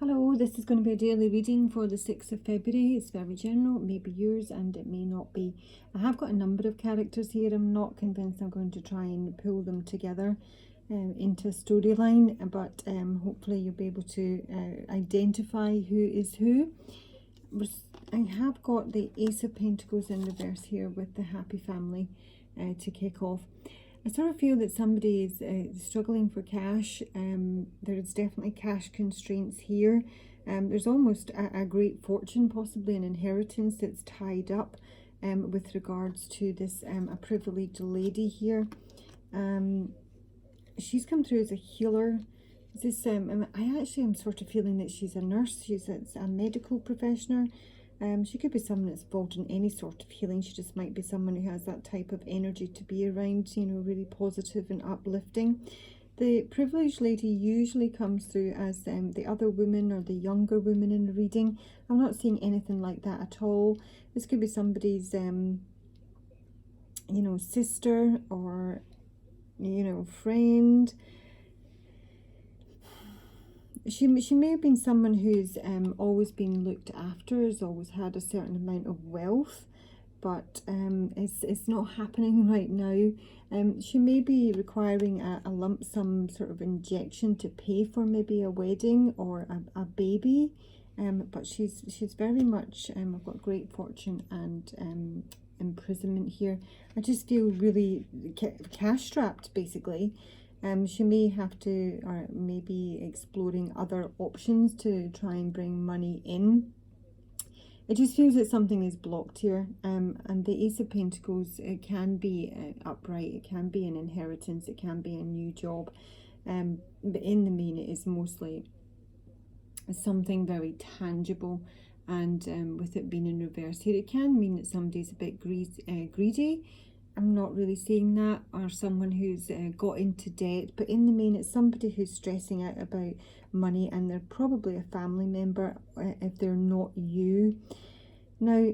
Hello, this is going to be a daily reading for the 6th of February. It's very general, it may be yours and it may not be. I have got a number of characters here. I'm not convinced I'm going to try and pull them together into a storyline, but hopefully you'll be able to identify who is who. I have got the Ace of Pentacles in reverse here with the happy family to kick off. I sort of feel that somebody is struggling for cash. There is definitely cash constraints here. There's almost a great fortune, possibly an inheritance that's tied up with regards to this a privileged lady here. She's come through as a healer. This I actually am sort of feeling that she's a nurse. She's a medical professional. She could be someone that's involved in any sort of healing. She just might be someone who has that type of energy to be around, you know, really positive and uplifting. The privileged lady usually comes through as the other woman or the younger woman in the reading. I'm not seeing anything like that at all. This could be somebody's, you know, sister or, you know, friend. She may have been someone who's always been looked after, has always had a certain amount of wealth, but it's not happening right now. She may be requiring a lump sum sort of injection to pay for maybe a wedding or a baby, but she's very much, I've got great fortune and imprisonment here. I just feel really cash strapped, basically. She may have to, or maybe exploring other options to try and bring money in. It just feels that something is blocked here. And the Ace of Pentacles, it can be upright, it can be an inheritance, it can be a new job. But in the main, it is mostly something very tangible. And with it being in reverse here, it can mean that somebody's a bit greedy. I'm not really seeing that, or someone who's got into debt, but in the main it's somebody who's stressing out about money, and they're probably a family member if they're not you. Now,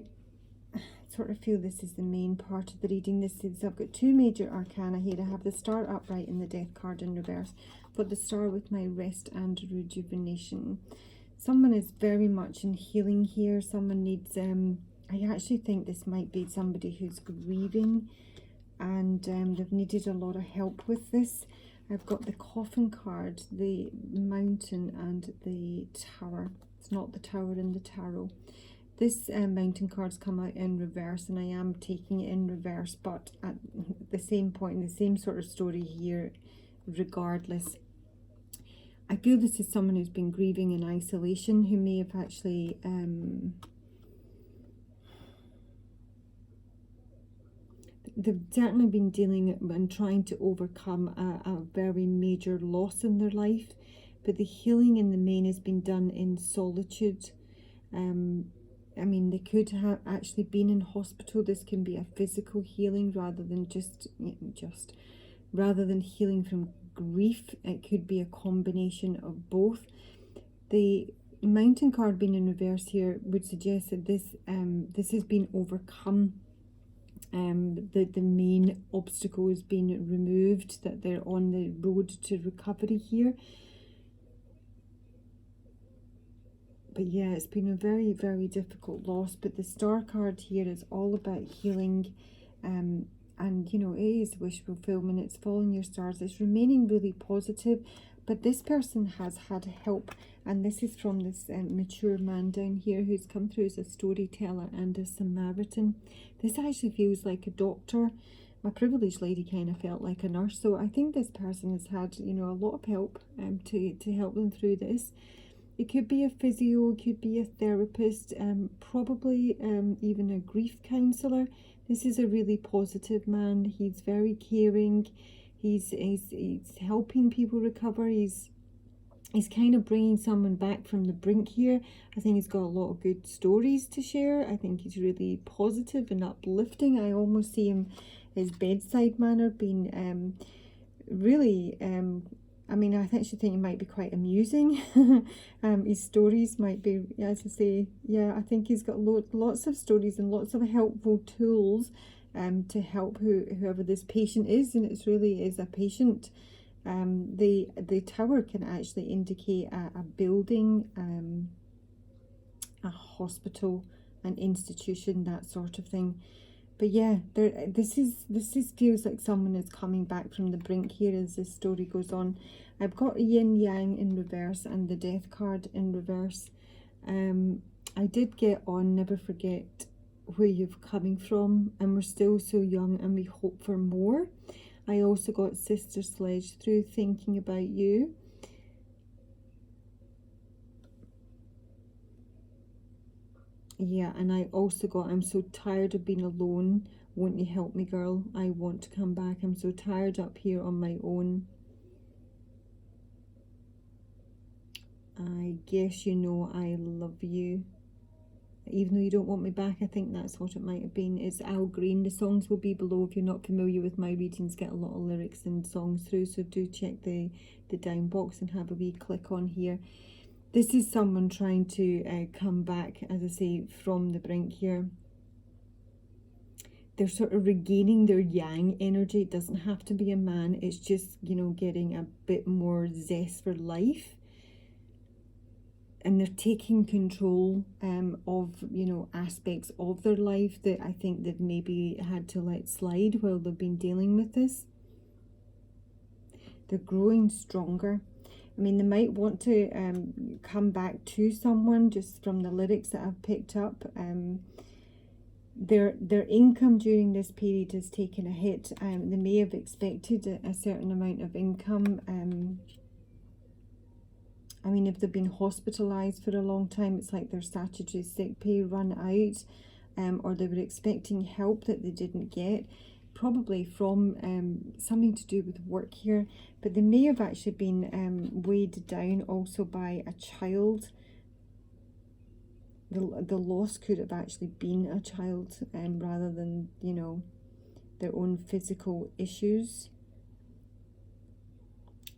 I sort of feel this is the main part of the reading. This is, I've got two major arcana here. I have the Star upright and the Death card in reverse. I've got the Star with my rest and rejuvenation. Someone is very much in healing here. Someone needs, I actually think this might be somebody who's grieving, and they've needed a lot of help with this. I've got the Coffin card, the Mountain, and the Tower. It's not the Tower in the Tarot. This Mountain card's come out in reverse, and I am taking it in reverse, but at the same point, the same sort of story here regardless. I feel this is someone who's been grieving in isolation, who may have actually they've certainly been dealing and trying to overcome a very major loss in their life, but the healing in the main has been done in solitude. I mean, they could have actually been in hospital. This can be a physical healing rather than rather than healing from grief. It could be a combination of both. The Mountain card being in reverse here would suggest that this has been overcome. The main obstacle has been removed, that they're on the road to recovery here. But yeah, it's been a very, very difficult loss. But the Star card here is all about healing, and you know, it is wish fulfillment. It's following your stars. It's remaining really positive. But this person has had help, and this is from this mature man down here who's come through as a storyteller and a Samaritan. This actually feels like a doctor. My privileged lady kind of felt like a nurse. So I think this person has had, you know, a lot of help to help them through this. It could be a physio, it could be a therapist, probably even a grief counsellor. This is a really positive man. He's very caring. He's helping people recover. He's kind of bringing someone back from the brink here. I think he's got a lot of good stories to share. I think he's really positive and uplifting. I almost see him, his bedside manner being really, I mean, I actually think he might be quite amusing. His stories might be, as I say, yeah, I think he's got lots of stories and lots of helpful tools to help whoever this patient is, and it really is a patient. The tower can actually indicate a building, a hospital, an institution, that sort of thing. But yeah, this feels like someone is coming back from the brink here as this story goes on. I've got yin yang in reverse and the death card in reverse. I did get on never forget where you've coming from, and we're still so young and we hope for more. I also got Sister Sledge through thinking about you. Yeah, and I also got, I'm so tired of being alone. Won't you help me, girl? I want to come back. I'm so tired up here on my own. I guess you know I love you. Even though you don't want me back, I think that's what it might have been. It's Al Green. The songs will be below. If you're not familiar with my readings, get a lot of lyrics and songs through, so do check the down box and have a wee click on here. This is someone trying to come back, as I say, from the brink here. They're sort of regaining their yang energy. It doesn't have to be a man. It's just, you know, getting a bit more zest for life. And they're taking control of, you know, aspects of their life that I think they've maybe had to let slide while they've been dealing with this. They're growing stronger. I mean, they might want to come back to someone, just from the lyrics that I've picked up. Their income during this period has taken a hit. They may have expected a certain amount of income. I mean, if they've been hospitalised for a long time, it's like their statutory sick pay run out, or they were expecting help that they didn't get, probably from something to do with work here. But they may have actually been weighed down also by a child. The loss could have actually been a child, rather than, you know, their own physical issues.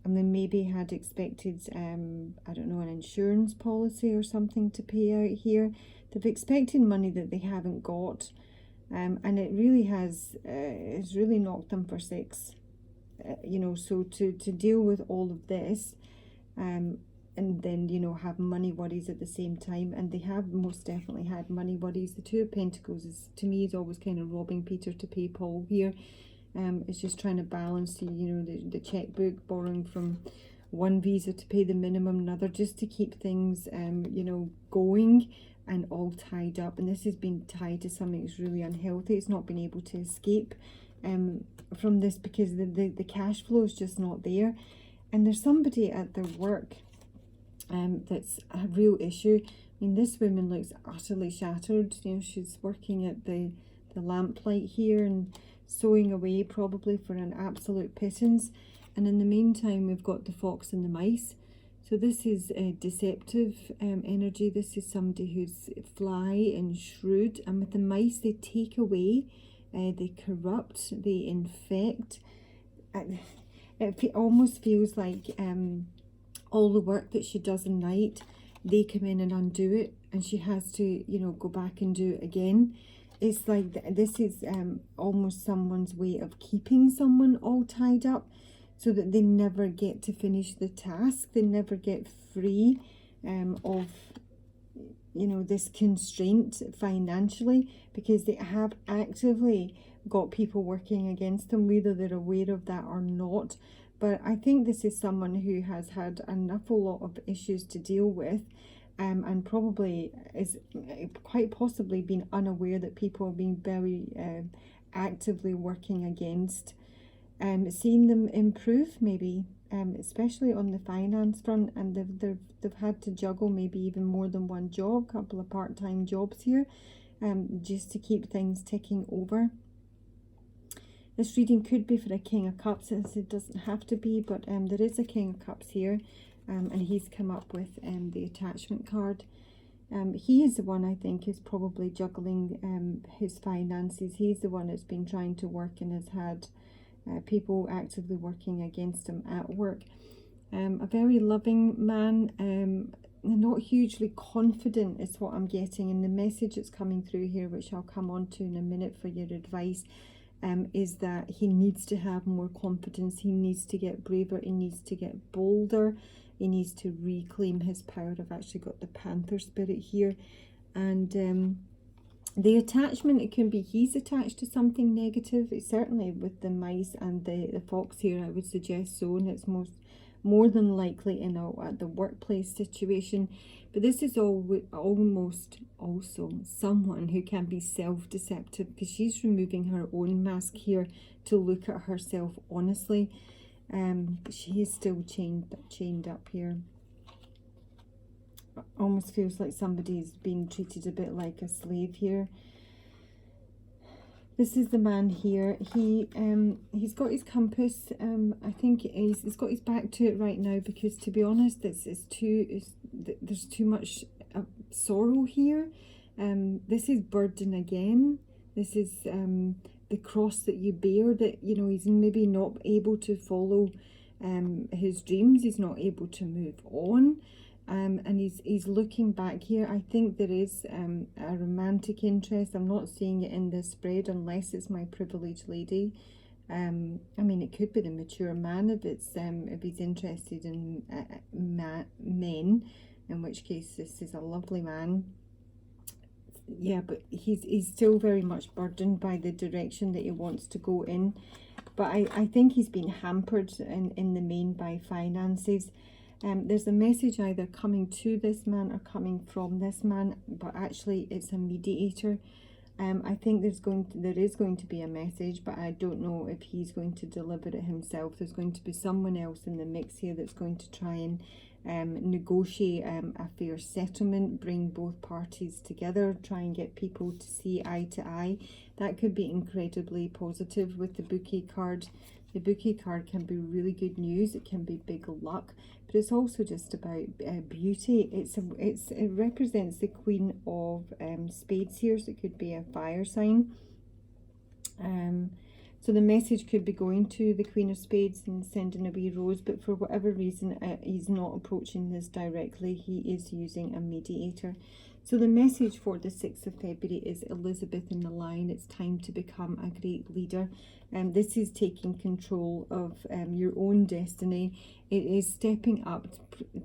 And they maybe had expected, I don't know, an insurance policy or something to pay out here. They've expected money that they haven't got, and it really has, it's really knocked them for six. You know, so to deal with all of this, and then, you know, have money worries at the same time, and they have most definitely had money worries. The Two of Pentacles is, to me, is always kind of robbing Peter to pay Paul here. It's just trying to balance, you know, the checkbook, borrowing from one visa to pay the minimum, another, just to keep things, you know, going and all tied up. And this has been tied to something that's really unhealthy. It's not been able to escape from this, because the cash flow is just not there. And there's somebody at their work that's a real issue. I mean, this woman looks utterly shattered. You know, she's working at the lamplight here and sewing away probably for an absolute pittance. And in the meantime, we've got the fox and the mice. So this is a deceptive energy. This is somebody who's fly and shrewd. And with the mice, they take away, they corrupt, they infect. It almost feels like all the work that she does in night, they come in and undo it, and she has to, you know, go back and do it again. It's like this is almost someone's way of keeping someone all tied up, so that they never get to finish the task. They never get free of, you know, this constraint financially, because they have actively got people working against them, whether they're aware of that or not. But I think this is someone who has had an awful lot of issues to deal with, and probably is quite possibly been unaware that people have been very actively working against seeing them improve, maybe, especially on the finance front. And they've had to juggle maybe even more than one job, a couple of part-time jobs here, just to keep things ticking over. This reading could be for a King of Cups, as it doesn't have to be, but there is a King of Cups here, and he's come up with the attachment card. He is the one, I think, is probably juggling his finances. He's the one that's been trying to work and has had people actively working against him at work. A very loving man, not hugely confident is what I'm getting, and the message that's coming through here, which I'll come on to in a minute for your advice. is that he needs to have more confidence, he needs to get braver, he needs to get bolder, he needs to reclaim his power. I've actually got the Panther spirit here. And the attachment, it can be he's attached to something negative. It's certainly with the mice and the fox here, I would suggest so, and it's more than likely in the workplace situation. But this is almost also someone who can be self-deceptive, because she's removing her own mask here to look at herself honestly. But she is still chained up here. Almost feels like somebody's being treated a bit like a slave here. This is the man here. He's got his compass. I think he's got his back to it right now, because to be honest, there's too much sorrow here. This is burden again. This is the cross that you bear, that, you know, he's maybe not able to follow his dreams. He's not able to move on. And he's looking back here. I think there is a romantic interest. I'm not seeing it in this spread unless it's my privileged lady. I mean, it could be the mature man if he's interested in men, in which case this is a lovely man. Yeah, but he's still very much burdened by the direction that he wants to go in. But I think he's been hampered in the main by finances. There's a message either coming to this man or coming from this man, but actually it's a mediator. I think there is going to be a message, but I don't know if he's going to deliver it himself. There's going to be someone else in the mix here that's going to try and negotiate a fair settlement, bring both parties together, try and get people to see eye to eye. That could be incredibly positive with the bouquet card. The bouquet card can be really good news. It can be big luck, but it's also just about beauty. It represents the Queen of Spades here, so it could be a fire sign. So the message could be going to the Queen of Spades and sending a wee rose, but for whatever reason, he's not approaching this directly. He is using a mediator. So the message for the 6th of February is Elizabeth in the line. It's time to become a great leader. This is taking control of your own destiny. It is stepping up,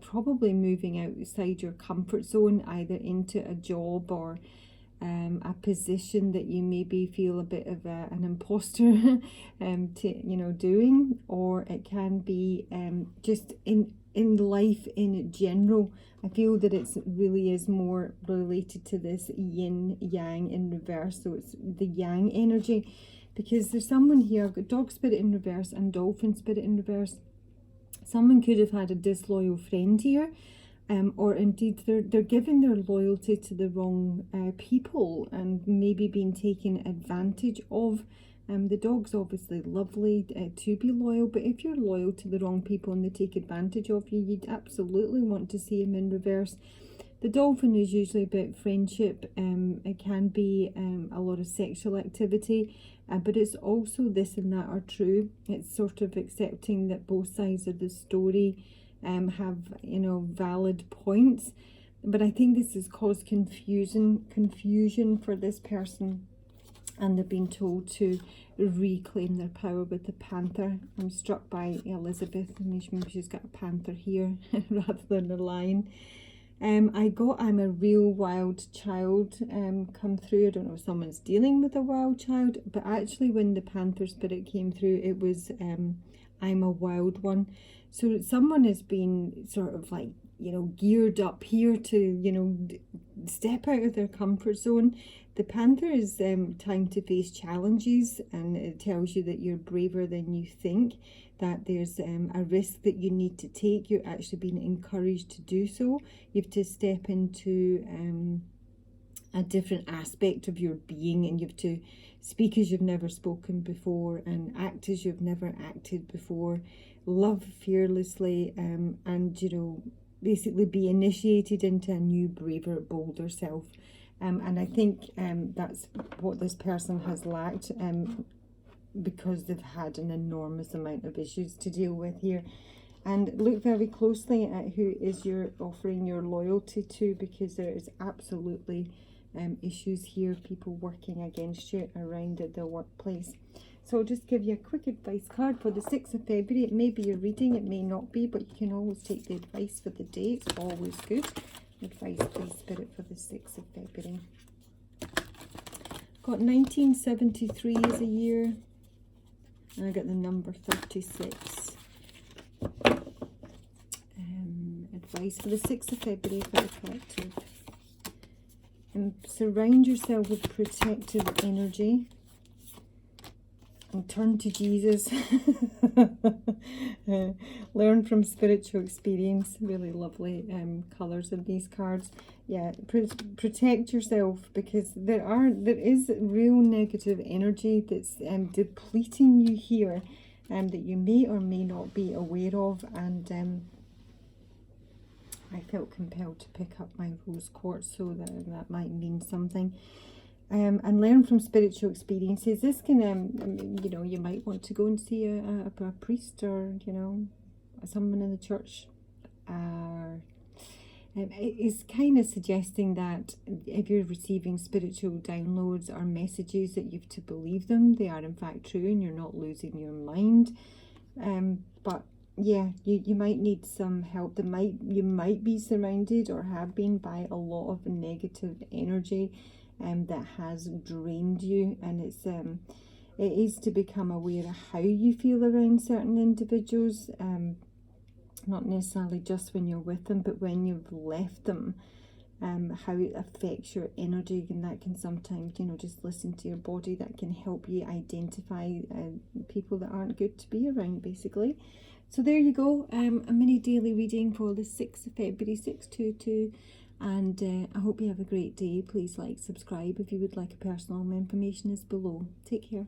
probably moving outside your comfort zone, either into a job or a position that you maybe feel a bit of an imposter doing, or it can be just in life in general. I feel that it really is more related to this yin yang in reverse, so it's the yang energy, because there's someone here. I've got dog spirit in reverse and dolphin spirit in reverse. Someone could have had a disloyal friend here, or indeed they're giving their loyalty to the wrong people and maybe being taken advantage of. The dog's obviously lovely to be loyal, but if you're loyal to the wrong people and they take advantage of you, you'd absolutely want to see him in reverse. The dolphin is usually about friendship. It can be a lot of sexual activity, but it's also this and that are true. It's sort of accepting that both sides of the story have, valid points. But I think this has caused confusion for this person, and they've been told to reclaim their power with the panther. I'm struck by Elizabeth, and she's got a panther here rather than a lion. I'm a real wild child come through. I don't know if someone's dealing with a wild child, but actually when the panther spirit came through, it was I'm a wild one. So someone has been sort of like, geared up here to, step out of their comfort zone. The panther is time to face challenges, and it tells you that you're braver than you think, that there's a risk that you need to take. You're actually being encouraged to do so. You have to step into a different aspect of your being, and you have to speak as you've never spoken before and act as you've never acted before, love fearlessly, and basically be initiated into a new, braver, bolder self. And I think that's what this person has lacked, because they've had an enormous amount of issues to deal with here. And look very closely at who is you're offering your loyalty to, because there is absolutely issues here, people working against you around at the workplace. So I'll just give you a quick advice card for the 6th of February. It may be your reading, it may not be, but you can always take the advice for the day. It's always good. Advice, please, Spirit, for the 6th of February. Got 1973 as a year. And I got the number 36. Advice for the 6th of February for the collective. And surround yourself with protective energy. And turn to Jesus. Learn from spiritual experience. Really lovely colours in these cards. Yeah, protect yourself, because there is real negative energy that's depleting you here, that you may or may not be aware of. And I felt compelled to pick up my rose quartz, so that might mean something. And learn from spiritual experiences. This can, you know, you might want to go and see a priest, or, you know, someone in the church. It's kind of suggesting that if you're receiving spiritual downloads or messages, that you have to believe them. They are in fact true, and you're not losing your mind. But yeah, you might need some help. You might be surrounded, or have been, by a lot of negative energy that has drained you, and it is to become aware of how you feel around certain individuals, not necessarily just when you're with them, but when you've left them, how it affects your energy. And that can sometimes, you know, just listen to your body. That can help you identify people that aren't good to be around, basically. So there you go, a mini daily reading for the 6th of February, 622. And I hope you have a great day. Please like, subscribe. If you would like a personal, my information is below. Take care.